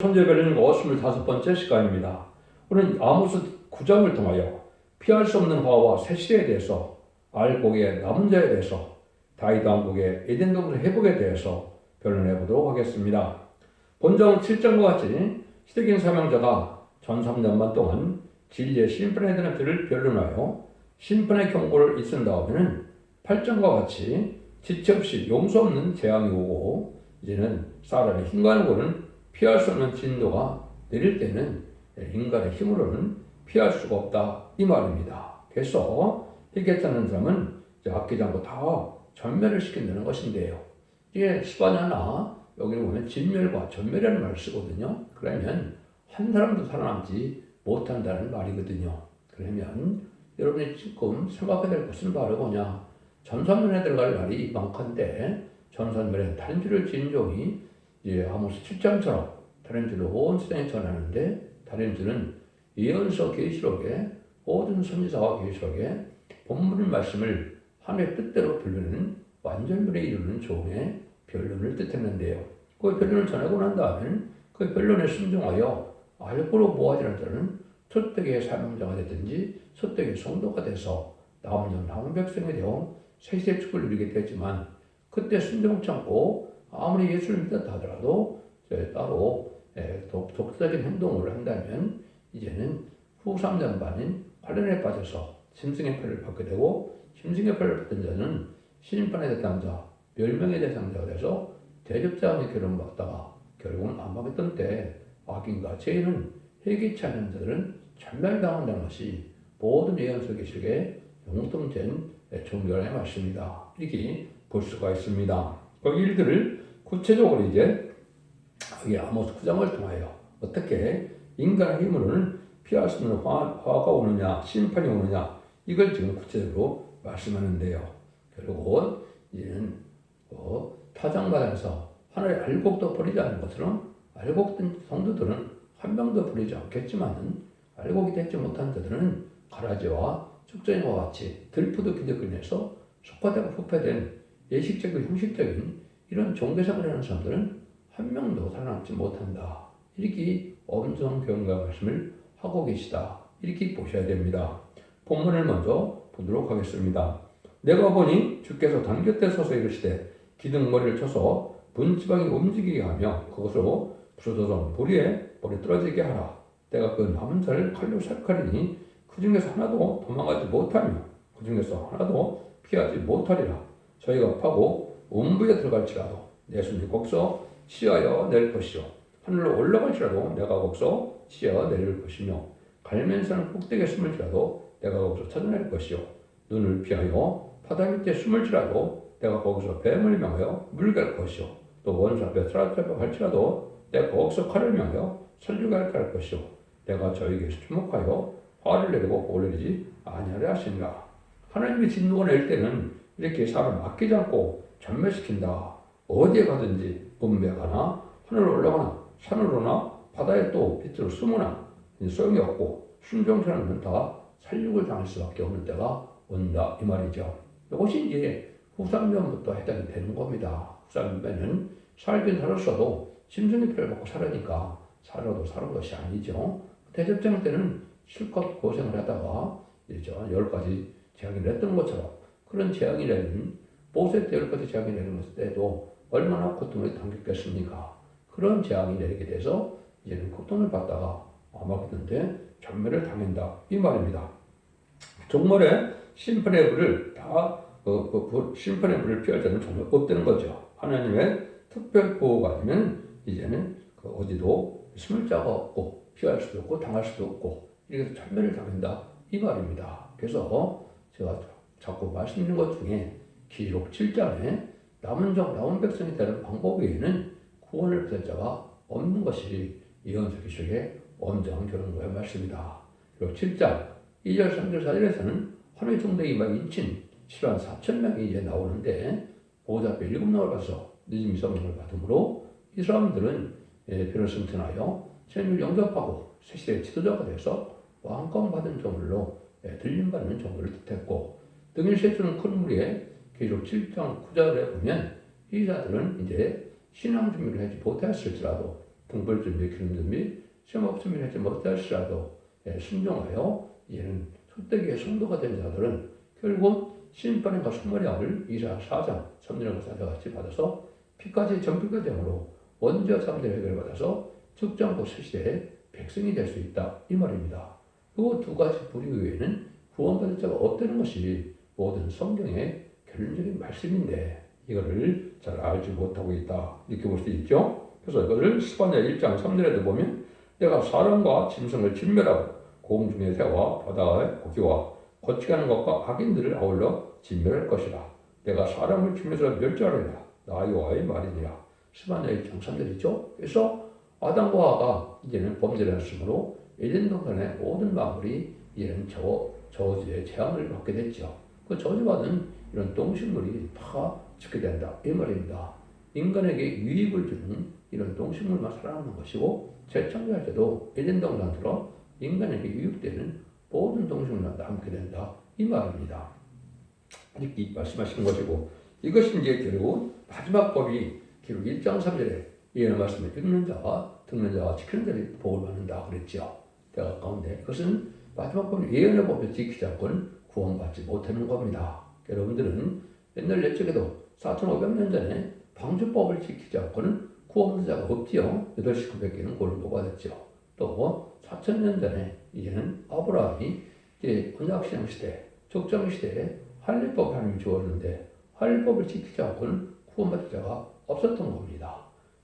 천재별론과 55번째 시간입니다. 오늘 아모스 9장을 통하여 피할 수 없는 화와 새 시대에 대해서, 알곡의 남은 자에 대해서, 다윗 왕국의 에덴 동산 회복에 대해서 변론해 보도록 하겠습니다. 본정 7장과 같이 시대긴 사명자가 전 3년반 동안 진리의 심판에 대한 것들을 변론하여 심판의 경고를 있은 다음에는 8장과 같이 지체 없이 용서 없는 재앙이 오고, 이제는 사람의 힘과 고는 피할 수 없는 진노가 내릴 때는 인간의 힘으로는 피할 수가 없다, 이 말입니다. 그래서 회개하는 사람은 아끼지 않고 다 전멸을 시킨다는 것인데요. 이게 시바냐나 여기 보면 진멸과 전멸이라는 말을 쓰거든요. 그러면 한 사람도 살아남지 못한다는 말이거든요. 그러면 여러분이 지금 생각해야 될 것은 바로 뭐냐? 전산면에 들어갈 날이 많건데, 전산면에 다른 줄을 지은 종이 아모스 7장처럼 다른 줄을 온 세상에 전하는데, 다른 줄은 예언서 계시록에 모든 선지자와 계시록에 본문의 말씀을 하나님의 뜻대로 변론하는 완전물에 이루는 종의 변론을 뜻했는데요. 그 변론을 전하고 난 다음에는 그 변론에 순종하여 알고로 모아지는 자는 소떡의 사명자가 됐든지 소떡의 성도가 돼서 남은 백성이 되어 새시대 축복을 누리게 되지만, 그때 순종치 않고 아무리 예수를 믿었다 하더라도 따로 독자적인 행동을 한다면 이제는 후 3년 반인 환란에 빠져서 짐승의 표를 받게 되고, 짐승의 표를 받은 자는 심판의 대상자, 멸명의 대상자가 돼서 대접자의 결혼을 받다가 결국은 안 받았던 때 악인과 죄인은 회개치 않는 자들은 전멸당한다는 것이 모든 예언서 계시록에 공통된 종교의 말씀이다, 이렇게 볼 수가 있습니다. 그 일들을 구체적으로 이제 아모스 9장을 통하여 어떻게 인간의 힘으로는 피할 수 없는 화가 오느냐, 심판이 오느냐, 이걸 지금 구체적으로 말씀하는데요. 결국은 이제는 타장마당에서 하나의 알곡도 버리지 않는 것처럼, 알곡된 성도들은 한 명도 버리지 않겠지만 알곡이 되지 못한 자들은 가라지와 축전과 같이 들푸도 기득권에서 속화되고 부패된 예식적이고 형식적인 이런 종교생활을 하는 사람들은 한 명도 살아남지 못한다, 이렇게 엄정 경과 말씀을 하고 계시다, 이렇게 보셔야 됩니다. 본문을 먼저 보도록 하겠습니다. 내가 보니 주께서 단 곁에 서서 이르시되 기둥머리를 쳐서 분지방이 움직이게 하며 그것으로 부서져서 머리에 떨어지게 하라. 내가 그 남은 자를 칼로 살칼이니 그 중에서 하나도 도망가지 못하며 그 중에서 하나도 피하지 못하리라. 저희가 파고 음부에 들어갈지라도 내 손이 거기서 치하여 내릴 것이요, 하늘로 올라갈지라도 내가 거기서 치하여 내릴 것이며, 갈면산을 꼭대기에 숨을지라도 내가 거기서 찾아낼 것이요, 눈을 피하여 바다 밑에 숨을지라도 내가 거기서 뱀을 명하여 물갈 것이요, 또 원수 앞에 사라잡혀 갈지라도 내가 거기서 칼을 명하여 살려갈 것이요, 내가 저에게서 주목하여 화를 내리고 복을 내리지 아니하려 하시니라. 하나님의 진노가 낼 때는 이렇게 사람 아끼지 않고 전멸시킨다. 어디에 가든지 음부에 가나 하늘로 올라가나 산으로나 바다에 또 빛으로 숨으나 소용이 없고 순종치 않으면 다 살육을 당할 수밖에 없는 때가 온다, 이 말이죠. 이것이 이제 후3년부터 해당이 되는 겁니다. 후3년에는 살긴 살았어도 짐승의 표를 받고 살으니까 살아도 사는 것이 아니죠. 대접장 때는 실컷 고생을 하다가 이제 10가지 재앙이 냈던 것처럼, 그런 재앙이 내는 모세 때 10가지 재앙이 내는 때도 얼마나 고통을 당겼겠습니까? 그런 재앙이 내리게 돼서 이제는 고통을 받다가 아마겟돈때 전멸을 당한다, 이 말입니다. 정말에 심판의 불을 심판의 불을 피할 자는 정말 없다는 거죠. 하나님의 특별 보호가 아니면 이제는 어디도 숨을 자가 없고 피할 수도 없고 당할 수도 없고 이렇게 전멸을 당한다, 이 말입니다. 그래서 제가 자꾸 말씀드린 것 중에 기록 7장에 남은 백성이 되는 방법 외에는 구원을 받을 자가 없는 것이 예언서 기록의 엄정한 결론과의 말씀이다. 그리고 7장 2절, 3절, 4절에서는 하나님의 종들이 막 인친 7만 4천 명이 이제 나오는데, 보호자 앞에 7명을 봐서 늦은 미성령을 받음으로 이 사람들은 별을 승천하여 생을 영접하고 새시대의 지도자가 돼서 왕권 받은 종들로 들림받는 종들을 뜻했고, 등일 세수는 큰 무리에 기록 7장 9절에 보면 이 자들은 이제 신앙 준비를 하지 못했을지라도 등불 준비, 기름 준비, 시험 준비를 하지 못할지라도 순종하여 이제는 소떼기의 성도가 된 자들은 결국 심판과 속물양을 이사 4장 3절과 4절 같이 받아서 피까지 정결가 되므로 원죄와 사람들의 해결을 받아서 죽장고 세시대의 백성이 될 수 있다 이 말입니다. 그 두 가지 부류 외에는 구원받을 자가 없다는 것이 모든 성경의 결론적인 말씀인데 이거를 잘 알지 못하고 있다 이렇게 볼 수 있죠. 그래서 이거를 스바냐 1장 3절에도 보면 내가 사람과 짐승을 진멸하고 공중의 새와 바다의 고기와 거치가는 것과 악인들을 아울러 진멸할 것이라. 내가 사람을 중에서 멸절하리라. 나 여호와의 말이니라. 스바냐 1장 3절이죠. 그래서 아담과 하와가 이제는 범죄를 했으므로 에덴 동산의 모든 만물이 이제는 저주의 재앙을 받게 됐죠. 그 저주받은 이런 동식물이 다 죽게 된다 이 말입니다. 인간에게 유익을 주는 이런 동식물만 살아남는 것이고 재창조할 때도 에덴 동산처럼 인간에게 유익되는 모든 동식물만 남게 된다 이 말입니다. 이렇게 말씀하시는 것이고 이것이 이제 결국 마지막 법이 기록 1장 3절에 예언의 말씀을 읽는 자와 듣는 자와 지키는 자를 복을 받는다 그랬죠. 대가 가운데 이것은 마지막 법은 예언의 법을 지키지 않고는 구원받지 못하는 겁니다. 여러분들은 옛날 옛적에도 4,500년 전에 방주법을 지키지 않고는 구원자가 없지요. 8시 900개는 고를 못 받았죠. 또 4,000년 전에 이제는 아브라함이 이제 언약신앙 시대, 족장 시대에 할례법 하나님이 주었는데 할례법을 지키지 않고는 구원받을 자가 없었던 겁니다.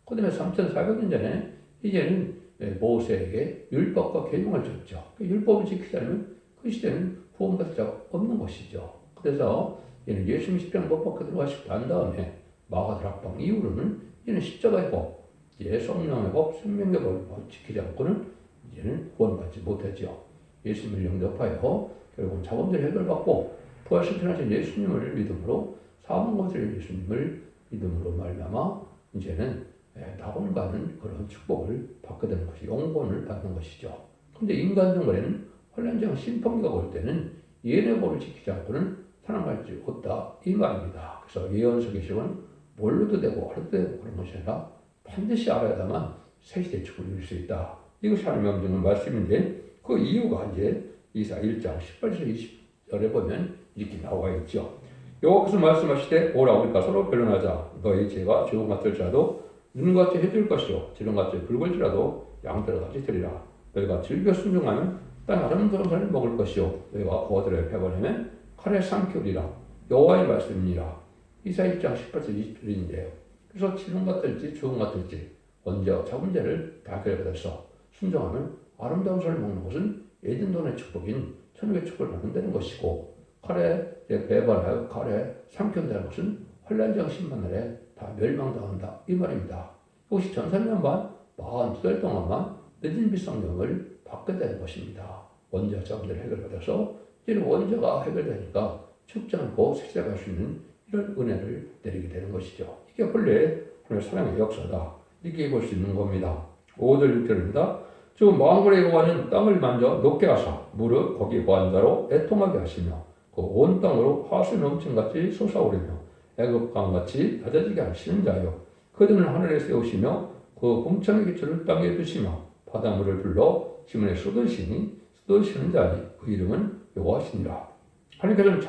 그 다음에 3,400년 전에 이제는 모세에게 율법과 계명을 줬죠. 그 율법을 지키지 않으면 그 시대는 구원받을 자가 없는 것이죠. 그래서 얘는 예수님 십자가에 못 박혀 들어가시고 난 다음에 마가다락방 이후로는 이제는 십자가의 법, 이제 성령의 법, 생명의 법을 지키지 않고는 이제는 구원받지 못하죠. 예수님을 영접하여 결국은 자범죄를 해결받고 부활시켜나신 예수님을 믿음으로 사망 것을 예수님을 믿음으로 말미암아 이제는 낙원가는 그런 축복을 받게 되는 것이 영권을 받는 것이죠. 그런데 인간 생활에는 혼란장 심판기가 올 때는 예언의 법을 지키지 않고는 살아갈 수 없다 이 말입니다. 그래서 예언서 계시는 몰라도 되고 알아도 되고 그런 것이 아니라 반드시 알아야만 새시대 축복을 이룰 수 있다. 이것이 하나님의 엄정한 말씀인데 그 이유가 이제 이사 1장 18절 20절에 보면 이렇게 나와 있죠. 여호와께서 말씀하시되 오라 우리가 서로 변론하자. 너희 죄가 주홍 같을지라도 눈같이 해질 것이요 지름같이 붉을지라도 양떼같이 되리라. 너희가 즐겨 순종하면 땅 아름다운 산을 먹을 것이요 너희가 거들에 배반하면 칼에 삼키리라. 여호와의 말씀이니라. 이사 1장 18절 20절인데요. 그래서 지름 같을지 주홍 같을지 언제와 자문제를 다 해결받아서 순종하면 아름다운 산을 먹는 것은 에덴동의 축복인 천국의 축복을 받는다는 것이고 칼에 배반하여 칼에 삼킨다는 것은 환란장 신만날에 다 멸망당한다 이 말입니다. 이것이 전산년만 42달 동안만 늦은 비성령을 받게 되는 것입니다. 원죄와 자문제를 해결받아서 이제는 원죄가 해결되니까 죽지 않고 세세갈 수 있는 이런 은혜를 내리게 되는 것이죠. 이게 본래 하나님의 사랑의 역사다 이렇게 볼 수 있는 겁니다. 5절 6절입니다. 주 만군의 여호와는 땅을 만져 높게 하사 무릇 거기 거한 자로 애통하게 하시며 그 온 땅으로 하수 넘침같이 솟아오르며 애굽강같이 낮아지게 하시는 자요 그들은 하늘에 세우시며 그 궁창의 기초를 땅에 두시며 바닷물을 불러 지문에 쏟으시는 자니 그 이름은 여호와시니라. 하나님께서는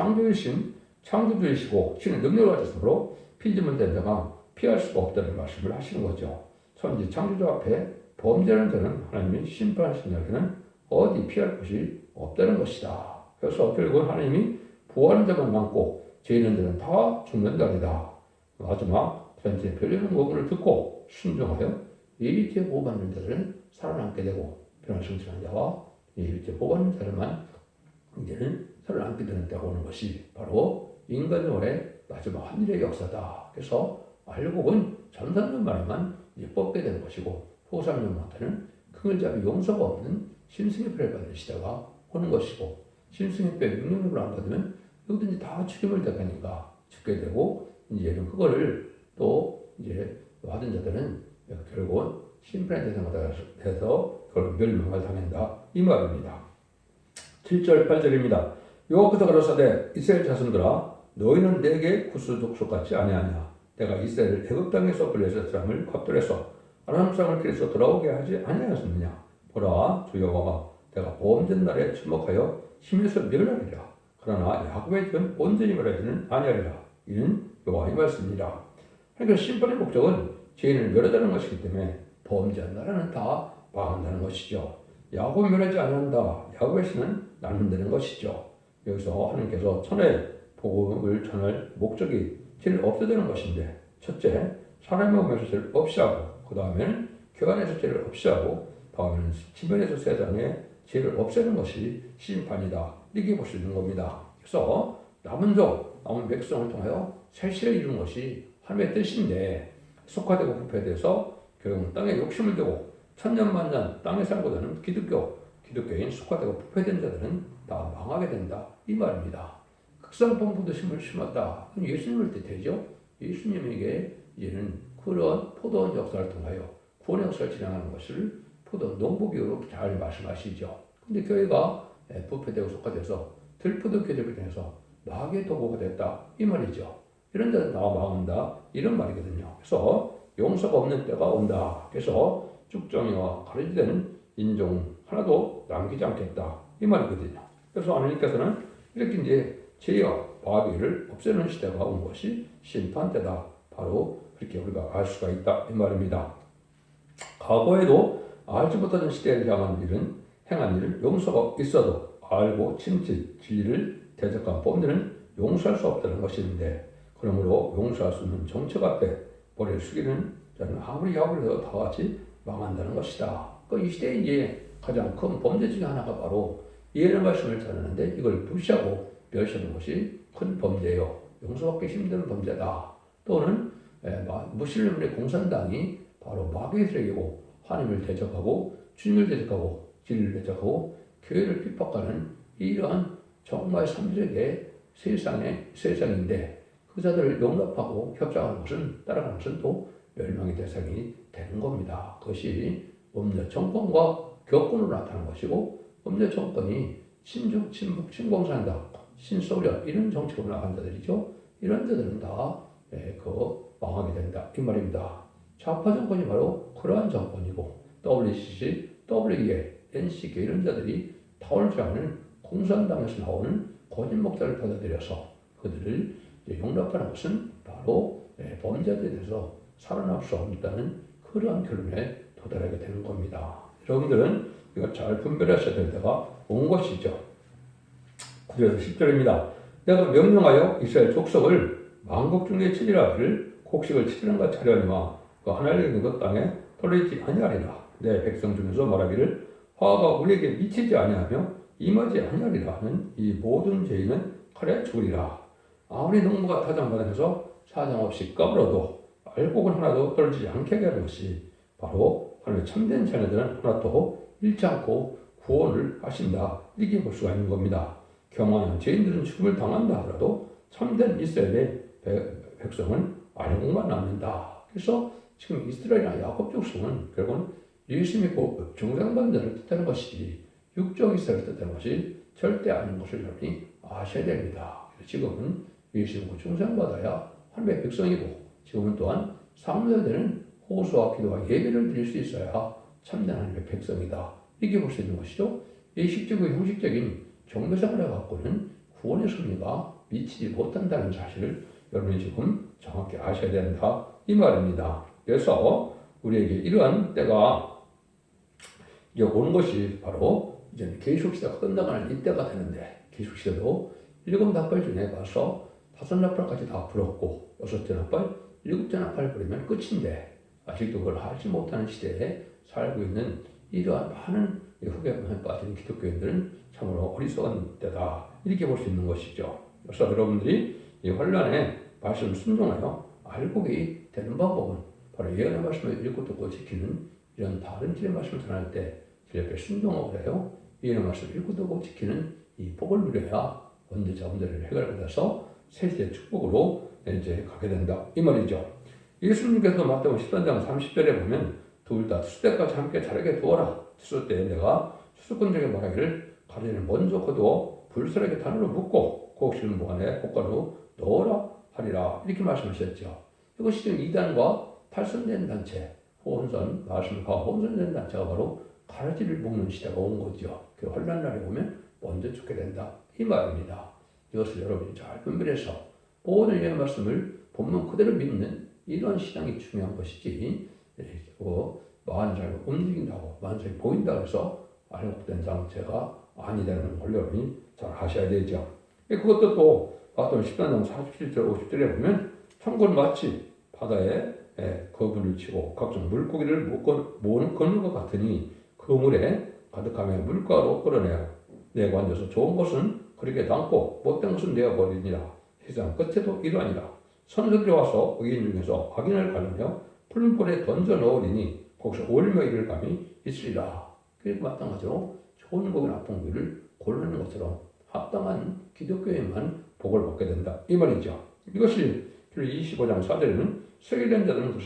창조주이시고 신의 능력을 가졌으므로 피지면 된 자가 피할 수가 없다는 말씀을 하시는 거죠. 천지 창조주 앞에 범죄하는 자는 하나님이 심판하신 자에게는 어디 피할 곳이 없다는 것이다. 그래서 결국은 하나님이 부활하는 자만 남고 죄 있는 자는 다 죽는 자이다. 마지막 전체 별리는 복음을 듣고 순종하여 예비죄 보호받는 자들은 살아남게 되고 변화승천한 자와 예비죄 보호받는 자들만 이제는 살아남게 되는다고 하는 것이 바로 인간의 마지막 한일의 역사다. 그래서 알고 본 전산년만에만 뽑게 되는 것이고 후산년부터는 큰을 잡이 용서가 없는 심승의 표를 받는 시대가 오는 것이고 심승의 표 육령력을 안 받으면 누구든지 다 죽임을 당하니까 죽게 되고 이제는 그거를 또 이제 받은 자들은 결국은 심판의 대상이 돼서 그걸 멸망을 당한다 이 말입니다. 7절 8절입니다. 여호와께서 가라사대 이스라엘 자손들아 너희는 내게 구스 족속 같지 아니하냐. 내가 이스라엘을 애굽 땅에서 불려서 사람을 갑돌해서 아람사람을 길에서 돌아오게 하지 아니하였느냐. 보라, 주 여호와가 내가 보험된 날에 주목하여 심에서 멸하리라. 그러나 야곱의 전 온전히 멸하지는 아니하리라. 이는 여호와의 말씀이니라. 그러니까 심판의 목적은 죄인을 멸하자는 것이기 때문에 범죄한 나라는 다 망한다는 것이죠. 야곱 멸하지 않는다. 야곱의 신은 낳는다는 것이죠. 여기서 하나님께서 천하에 복음을 전할 목적이 죄를 없애자는 것인데, 첫째, 사람의 몸에서 죄를 없이 하고, 그 다음에는 교환에서 죄를 없이 하고, 다음에는 지면에서 세상에 죄를 없애는 것이 심판이다. 이렇게 볼 수 있는 겁니다. 그래서 남은 백성을 통하여 세시를 이루는 것이 하나님의 뜻인데, 속화되고 부패돼서 결국 땅에 욕심을 두고 천년만년 땅에 살고 되는 기독교인 속화되고 부패된 자들은 다 망하게 된다. 이 말입니다. 극성본부도 심었다. 예수님을 뜻하죠. 예수님에게 이제는 그런 포도원 역사를 통하여 구원의 역사를 진행하는 것을 포도원 농부비유로 잘 말씀하시죠. 근데 교회가 부패되고 속화돼서 들포도 교회를 통해서 마귀의 도구가 됐다. 이 말이죠. 이런 데는 다 망한다. 이런 말이거든요. 그래서 용서가 없는 때가 온다. 그래서 쭉정이와 가르치는 인종 하나도 남기지 않겠다. 이 말이거든요. 그래서 하나님께서는 이렇게 이제 죄와 마귀를 없애는 시대가 온 것이 심판 때다. 바로 그렇게 우리가 알 수가 있다. 이 말입니다. 과거에도 알지 못하던 시대를 행한 일은 용서가 있어도 알고 진리를 대적한 범죄는 용서할 수 없다는 것인데, 그러므로 용서할 수 없는 정책 앞에 머리를 숙이는 자는 아무리 야곱을 해도 다 같이 망한다는 것이다. 이 시대에 이제 가장 큰 범죄 중에 하나가 바로 예언의 말씀을 전하는데 이걸 무시하고 멸시하는 것이 큰 범죄예요. 용서받기 힘든 범죄다. 또는 무슬림의 공산당이 바로 마귀의 세력이고 하나님을 대적하고 주님을 대적하고 진리를 대적하고 교회를 핍박하는 이러한 정말 삼적의 세상인데, 그 자들을 용납하고 협상하는 것은, 따라가는 것은 또 멸망의 대상이 되는 겁니다. 그것이 법률 정권과 격군으로 나타나는 것이고, 법률 정권이 친중, 친북, 친공산당, 신소련 이런 정책으로 나간 자들이죠. 이런 자들은 다 망하게 된다. 이 말입니다. 좌파 정권이 바로 그러한 정권이고, WCC, WEA, NCK 이런 자들이 타원을 주장하는 공산당에서 나오는 거짓 목사를 받아들여서 그들을 용납하는 것은 바로 범죄자들에 대해서 살아날 수 없다는 그러한 결론에 도달하게 되는 겁니다. 여러분들은 이걸 잘 분별하셔야 될 때가 온 것이죠. 9절에서 10절입니다. 내가 명령하여 이스라엘 족속을 만국 중에 치리라 하기를 곡식을 치리는 것 차려니와 그 하나님의 그 땅에 떨어지지 아니하리라. 내 백성 중에서 말하기를 화가 우리에게 미치지 아니하며 임하지 아니하리라는 이 모든 죄인은 칼에 죽으리라. 아무리 농부가 타작마당에서 사정없이 까불어도 알곡은 하나도 떨어지지 않게 하는 것이 바로 하나님의 참된 자녀들은 하나도 잃지 않고 구원을 하신다. 이렇게 볼 수가 있는 겁니다. 경건한 죄인들은 죽음을 당한다 하더라도 참된 이스라엘의 백성은 알곡만 남는다. 그래서 지금 이스라엘이나 야곱 족속은 결국은 예수 믿고 중생받는 자를 뜻하는 것이지 육적 이스라엘을 뜻하는 것이 절대 아닌 것을 여러분이 아셔야 됩니다. 지금은 예수 믿고 중생받아야 하나님의 백성이고, 지금은 또한 상대되는 호소와 기도와 예배를 드릴 수 있어야 참된 하나님의 백성이다. 이렇게 볼 수 있는 것이죠. 의식적이고 형식적인 종교생활에 갖고는 구원의 승리가 미치지 못한다는 사실을 여러분이 지금 정확히 아셔야 된다. 이 말입니다. 그래서 우리에게 이러한 때가 이제 오는 것이 바로 이제 계시시대가 끝나가는 이때가 되는데, 계시시대도 7나팔 중에 가서 5나팔까지 다 불었고 6째 나팔, 7째 나팔 부르면 끝인데, 아직도 그걸 하지 못하는 시대에 살고 있는 이러한 많은 흑암에 빠진 기독교인들은 참으로 어리석은 때다. 이렇게 볼 수 있는 것이죠. 그래서 여러분들이 이 환란의 말씀을 순종하여 알곡이 되는 방법은 바로 예언의 말씀을 읽고 듣고 지키는 이런 다른 길의 말씀을 전할 때 제 옆에 순종하고 해요. 예언의 말씀을 읽고 듣고 지키는 이 복을 누려야 언제자 문제를 해결받아서 세세의 축복으로 이제 가게 된다. 이 말이죠. 예수님께서 마태복음 13장 30절에 보면 둘 다 추수 때까지 함께 자라게 두어라. 추수 때 내가 추수꾼들에게 말하기를 가지를 먼저 거두어 불사르게 단으로 묶고 곡식을 보관해 곡간으로 넣어라 하리라. 이렇게 말씀하셨죠. 이것이 지금 이단과 탈선된 단체, 혼선, 말씀과 혼선된 단체가 바로 가라지를 묶는 시대가 온 거죠. 그 환란 날에 오면 먼저 죽게 된다. 이 말입니다. 이것을 여러분이 잘 분별해서 모든 이 말씀을 본문 그대로 믿는 이런 신앙이 중요한 것이지, 만사를 움직인다고, 만사를 보인다고 해서 알곡된 장체가 아니라는 걸 여러분이 잘 아셔야 되죠. 그것도 또 마태복음 13장 47절 50절에 보면 천국은 마치 바다에 거분을 치고 각종 물고기를 모으는 그물과 같으니 그 물에 가득하며 물가로 끌어내어 내가 앉아서 좋은 것은 그렇게 남고 못된 것은 내어버리니라. 세상 끝에도 이러하니라. 선수들이 와서 의인 중에서 악인을 가르며 풀물불에 던져 넣으리니 거기서 오일며 이를 감이 있으리라. 그리고 마찬가지로 좋은 고기 나쁜 고기를 고르는 것처럼 합당한 기독교에만 복을 받게 된다. 이 말이죠. 이것이 25장 4절에는 세일된 자들은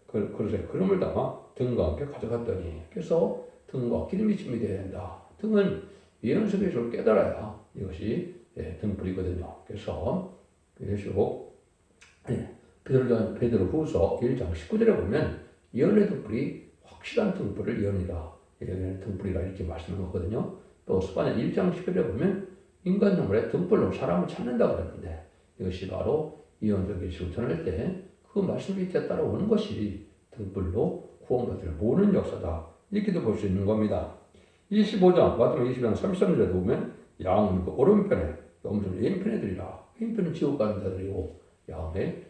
그릇에 기름을 담아 등과 함께 가져갔더니, 그래서 등과 기름이 준비되어야 된다. 등은 예언석의 줄 깨달아야 이것이 등불이거든요. 그래서 베드로후서 1장 19절에 보면 예언의 등불이 확실한 등불을 예언이라, 예언의 등불이라 이렇게 말씀하거든요. 또 스바냐 1장 10절에 보면 인간 눈물에 등불로 사람을 찾는다 그랬는데, 이것이 바로 예언적 예식을 전할 때 그 말씀 밑에 따라오는 것이 등불로 구원받을 모으는 역사다. 이렇게도 볼 수 있는 겁니다. 25장, 마태복음 20장 33절에 보면 양은 그 오른편에, 염소는 왼편에 들이라. 왼편은 지옥 가는 자들이고 양에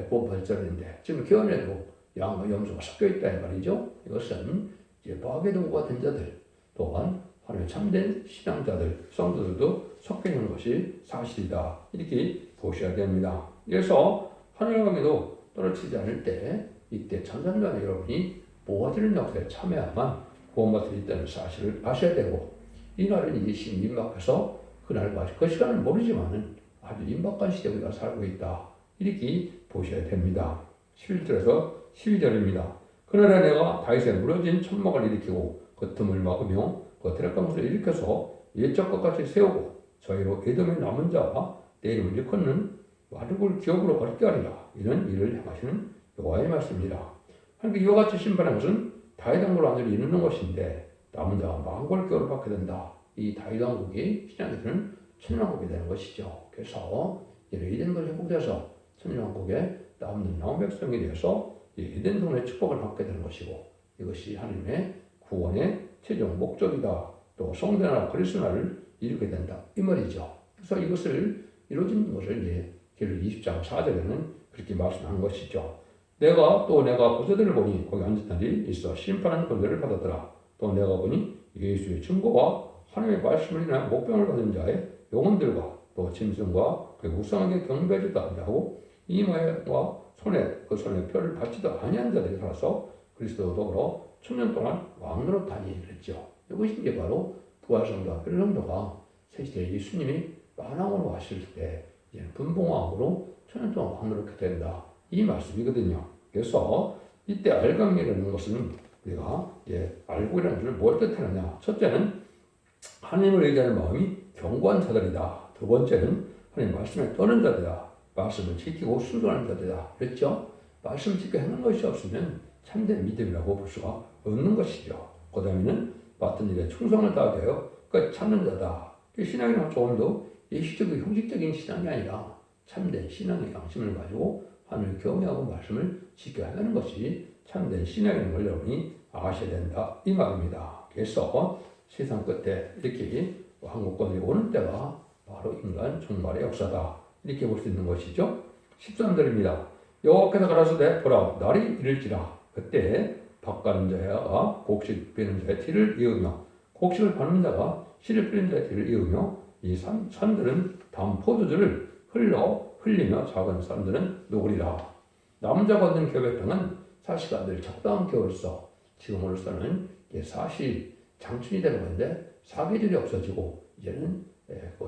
구원받을 자들인데, 지금 교훈에도 양과 염소가 섞여 있다 이 말이죠. 이것은 마귀도가 된 자들, 또한 하나님의 참된 신앙자들, 성도들도 섞여 있는 것이 사실이다. 이렇게 보셔야 됩니다. 그래서 하늘강에도 떨어지지 않을 때, 이때 천산전에 여러분이 모아지는 역사에 참여야만 구원받을 수 있다는 사실을 아셔야 되고, 이 날은 이시 임박해서 그날까지 그 시간을 모르지만은 아주 임박한 시대에 우리가 살고 있다. 이렇게 보셔야 됩니다. 11절에서 12절입니다. 그날에 내가 다윗의 무너진 천막을 일으키고 그 틈을 막으며 그 드락강수를 일으켜서 옛적 것 같이 세우고 저희로 에돔의 남은 자와 내 이름을 일컫는 마르굴 기업으로 어렵게 하리라. 이런 일을 행하시는 여호와의 말씀이라. 하나님께 이와 같이 심판한 것은 다윗 왕국을 완전히 이루는 것인데 남은 자가 만골 기업을 받게 된다. 이 다윗 왕국이 신약에 드는 천년왕국이 되는 것이죠. 그래서 에덴 걸 회복돼서 천년왕국에 남는 남은 백성이 되어서 에덴 동의 축복을 받게 되는 것이고, 이것이 하나님의 구원의 최종 목적이다. 또 성전이나 그리스도를 이루게 된다. 이 말이죠. 그래서 이것을 이루어지는 것을 계율 20장 4절에는 그렇게 말씀한 것이죠. 내가 보좌들을 보니 거기 앉은 자들이 있어 심판하는 권세를 받았더라. 또 내가 보니 예수의 증거와 하나님의 말씀을 인하여 목병을 받은 자의 영혼들과 또 짐승과 그 우상에게 경배하지도 아니하고 이마와 손에 표를 받지도 아니한 자들이 살아서 그리스도와 더불어 천년 동안 왕노릇하니 그랬죠. 이것이 이제 바로 부활성도와 혈성도가 새시대에 예수님이 만왕으로 하실 때 분봉왕으로 천년 동안 왕노릇하게 된다. 이 말씀이거든요. 그래서 이때 알강이라는 것은 우리가 알고이라는 것을 뭘 뜻하느냐. 첫째는 하나님을 의지하는 마음이 견고한 자들이다. 두 번째는 하나님 말씀에 떠는 자들이다. 말씀을 지키고 순종하는 자들이다. 그렇죠? 말씀을 지켜 행하는 것이 없으면 참된 믿음이라고 볼 수가 없는 것이죠. 그 다음에는 맡은 일에 충성을 다하여 끝까지 찾는 자다. 신앙이란 조금 더 예시적이고 형식적인 신앙이 아니라 참된 신앙의 양심을 가지고 하나님을 경외하고 말씀을 지켜야 하는 것이 참된 신앙인 걸 여러분이 아셔야 된다. 이 말입니다. 그래서 세상 끝에 이렇게 한국권이 오는 때가 바로 인간 종말의 역사다. 이렇게 볼 수 있는 것이죠. 13절입니다. 여호와께서 가라사대 보라 날이 이를지라 그때 밥 가는 자가 곡식 베는 자의 티를 이으며 곡식을 밟는 자가 씨를 뿌리는 자의 티를 이으며 이 산들은 담 포도주를 흘리며 작은 산들은 녹으리라. 남은 자가 얻는 기업의 평은 사시가 늘 적당한 기업으로서 지금으로서는 사시 장춘이 되는 건데 사계절이 없어지고 이제는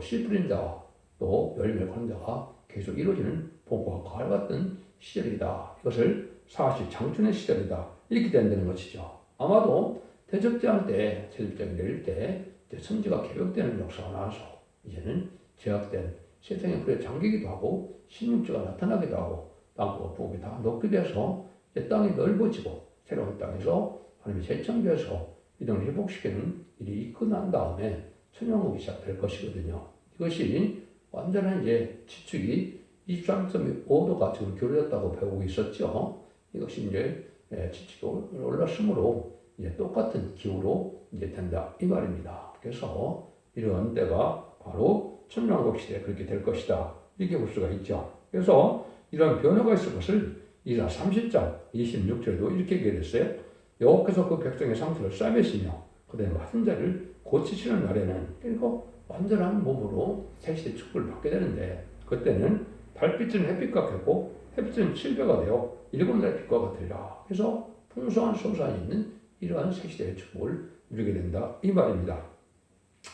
씨 뿌린 자와 또 열매를 거는 자가 계속 이루어지는 봄과 가을 같은 시절이다. 이것을 사시 장춘의 시절이다. 이렇게 된다는 것이죠. 아마도 대적장 때, 대적장이 내릴 때 천지가 개벽되는 역사가 나와서 이제는 제약된 세상의 불에 잠기기도 하고 신육지가 나타나기도 하고 땅과 부엌이 다 녹게 돼서 땅이 넓어지고 새로운 땅에서 하나님이 재창조해서 이 땅을 회복시키는 일이 끝난 다음에 천년국이 시작될 것이거든요. 이것이 완전한 이제 지축이 23.5도가 지금 기울어졌다고 배우고 있었죠. 이것이 이제 지축이 올랐으므로 이제 똑같은 기후로 이제 된다 이 말입니다. 그래서 이런 때가 바로 천년왕국 시대에 그렇게 될 것이다 이렇게 볼 수가 있죠. 그래서 이런 변화가 있을 것을 이사 30장 26절에도 이렇게 얘기했어요. 여호와께서 그 백성의 상처를 싸매시며 그들의 맞은 자를 고치시는 날에는 그리고 완전한 몸으로 새시대 축복을 받게 되는데 그때는 달빛은 햇빛과 같고 햇빛은 7배가 되어 7날의 빛과 같으리라. 그래서 풍성한 소산이 있는 이러한 새시대의 축복을 누리게 된다 이 말입니다.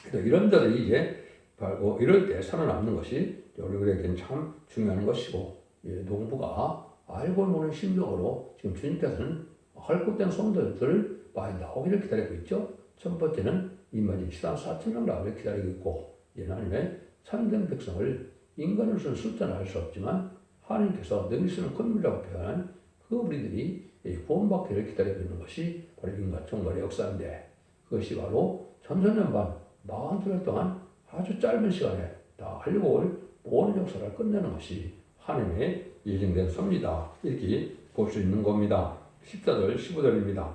그래서 이런 자들이 이제 바로 이럴 때 살아남는 것이 우리에게는 참 중요한 것이고 농부가 알고 모르는 심정으로 지금 주님께서는 헐겁된 성도들을 많이 나오기를 기다리고 있죠. 첫 번째는 임마진 시단 4천명 나오기를 기다리고 있고 하나님의 참된 백성을 인간으로서는 숫자는 알 수 없지만 하나님께서 능히 쓰는 건물이라고 표현한 그 우리들이 구원받기를 기다리고 있는 것이 바로 인간 종말의 역사인데 그것이 바로 전천년반 42년 동안 아주 짧은 시간에 다 하려고 올 모든 역사를 끝내는 것이 하나님의 예정된 섭니다. 이렇게 볼 수 있는 겁니다. 14절 15절입니다.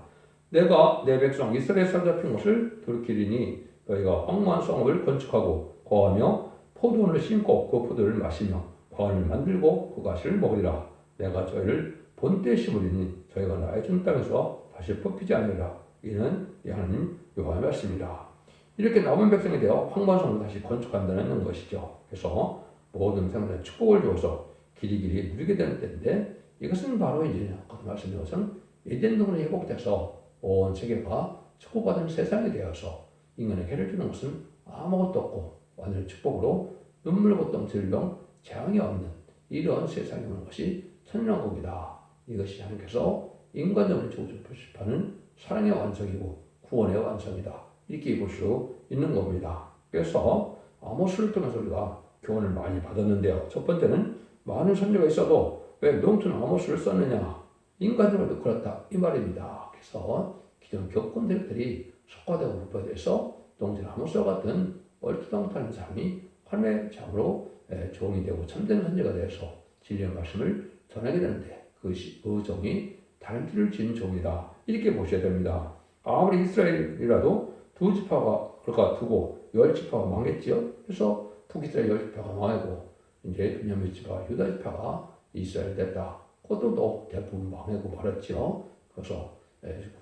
내가 내 백성 이스라엘 사로잡힌 것을 돌이키리니 너희가 황무한 성읍을 건축하고 거하며 포도원을 심고 그 포도를 마시며 관을 만들고 그 가시를 먹으리라. 내가 저희를 본때에 심으리니 저희가 나의 준 땅에서 다시 뽑히지 않으리라. 이는 하나님 여호와의 말씀이라. 이렇게 남은 백성에 대하여 황무한 성을 다시 건축한다는 것이죠. 그래서 모든 생물에 축복을 주어서 길이길이 누리게 되는 때인데 이것은 바로 이제 아까 말씀드린 것은 에덴 동산이 회복돼서 온 세계가 축복받은 세상이 되어서 인간에게 해를 주는 것은 아무것도 없고 완전히 축복으로 눈물 고통 질병 재앙이 없는 이런 세상이 오는 것이 천년왕국이다. 이것이 하나님께서 인간적으로 조직하는 사랑의 완성이고 구원의 완성이다. 이렇게 볼 수 있는 겁니다. 그래서 아모스를 통해서 우리가 교훈을 많이 받았는데요. 첫 번째는 많은 선지가 있어도 왜 농촌 아모스를 썼느냐? 인간적으로 그렇다 이 말입니다. 그래서 기존 교권 세력들이 속화되고 불법돼서 농촌 아모스와 같은 얼토당토하는 사람이 하나님의 장으로 종이 되고 참된 선지가 돼서 진리의 말씀을 전하게 되는데 그것이 그 종이 다른 길을 지은 종이다 이렇게 보셔야 됩니다. 아무리 이스라엘이라도 두 지파가 그러니까 두고 10지파가 망했지요. 그래서 북이스라엘 10지파가 망하고 이제 베냐민 지파, 유다 지파가 이스라엘 됐다. 그것도 대부분 망하고 말았죠. 그래서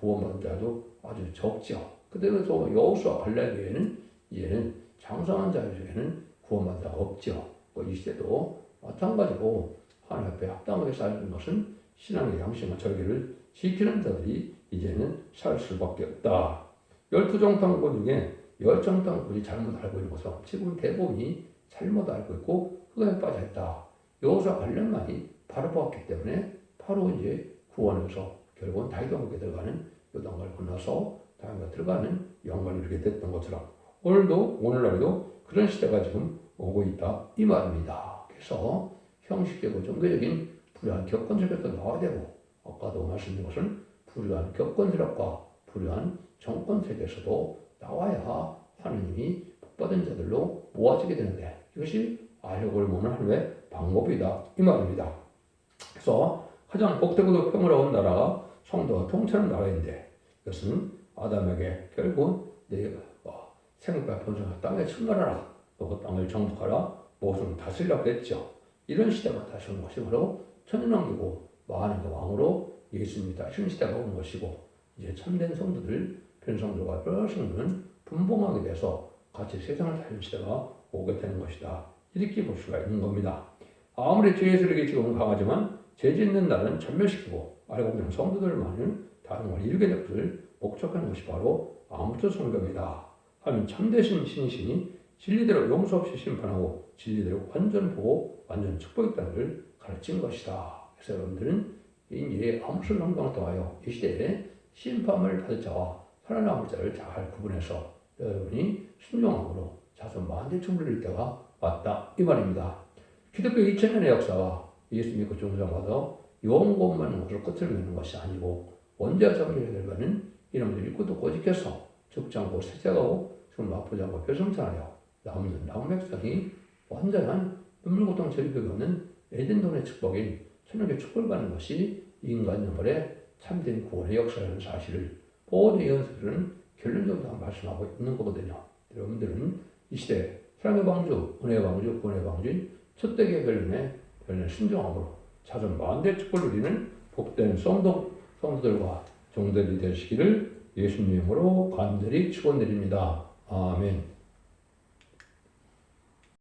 구원받은 자도 아주 적죠. 그때도 여호수아 갈렙 외에는 이제는 장성한 자 중에는 구원받은 자가 없죠. 이 시대도 마찬가지로 하나님 앞에 합당하게 사는 것은 신앙의 양심과 절개를 지키는 자들이 이제는 살 수밖에 없다. 12정탐꾼 중에 10정탐꾼이 잘못 알고 있는 것은 지금 대부분이 잘못 알고 있고 흑암에 빠져 있다. 여호수아 갈렙만이 바로 보았기 때문에 바로 이제 구원해서 결국은 다윗왕국에 들어가는 요단강을 건너서 다윗왕국에 들어가는 영광을 이루게 됐던 것처럼 오늘날에도 그런 시대가 지금 오고 있다 이 말입니다. 그래서 형식적이고 종교적인 불의한 격권세력도 나와야 되고 아까도 말씀드린 것은 불의한 격권세력과 불의한 정권세력에서도 나와야 하나님이 복받은 자들로 모아지게 되는데 이것이 알력을 모는 하나님의 방법이다 이 말입니다. 그래서 가장 복되고도 평화로운 나라가 성도가 통치하는 나라인데 이것은 아담에게 결국 내가 생육과 번성한 땅에 충만하라 그 땅을 정복하라 모든 다스리라고 했죠. 이런 시대가 다시 오는 것이 바로 천년왕국이고 많은 왕으로 예수님이 다시 오는 시대가 오는 것이고 이제 참된 성도들 변성도가 여러 성도는 분봉하게 돼서 같이 세상을 살리는 시대가 오게 되는 것이다. 이렇게 볼 수가 있는 겁니다. 아무리 죄의 세력이 지금은 강하지만 죄 짓는 날은 전멸시키고 알고 보면 성도들만은 다른 걸 이루게 될 것을 목적하는 것이 바로 아무튼 성경이다. 하면 참되신 신이시니 진리대로 용서 없이 심판하고 진리대로 완전 보호, 완전 축복했다는 걸 가르친 것이다. 그래서 여러분들은 이제 아무튼 성경을 통하여 이 시대에 심판을 받을 자와 살아남을 자를 잘 구분해서 여러분이 순종함으로 자손 만대 충분일 때가 왔다 이 말입니다. 기독교 2000년의 역사와 예수 믿고 종교장마다 영원만 것으로 끝을 맺는 것이 아니고 언제야 정리해야 될까는 이놈들이 일구도 꼬집혀서 죽지 않고 세세가고 지금 아프지 않고 별성천하려 남는 남백성이 완전한 눈물고통 즐기고 없는 에덴동의 축복인 천국의 축복을 받는 것이 인간 영혼의 참된 구원의 역사라는 사실을 모든 예언서들은 결론적으로 말씀하고 있는 거거든요. 여러분들은 이 시대 사랑의 방주, 은혜의 방주, 구원의 방주인 첫대기의 결론에 순종함으로 찾은 만대의 축복을 누리는 복된 성도들과 종들이 되시기를 예수님으로 간절히 축원드립니다. 아멘.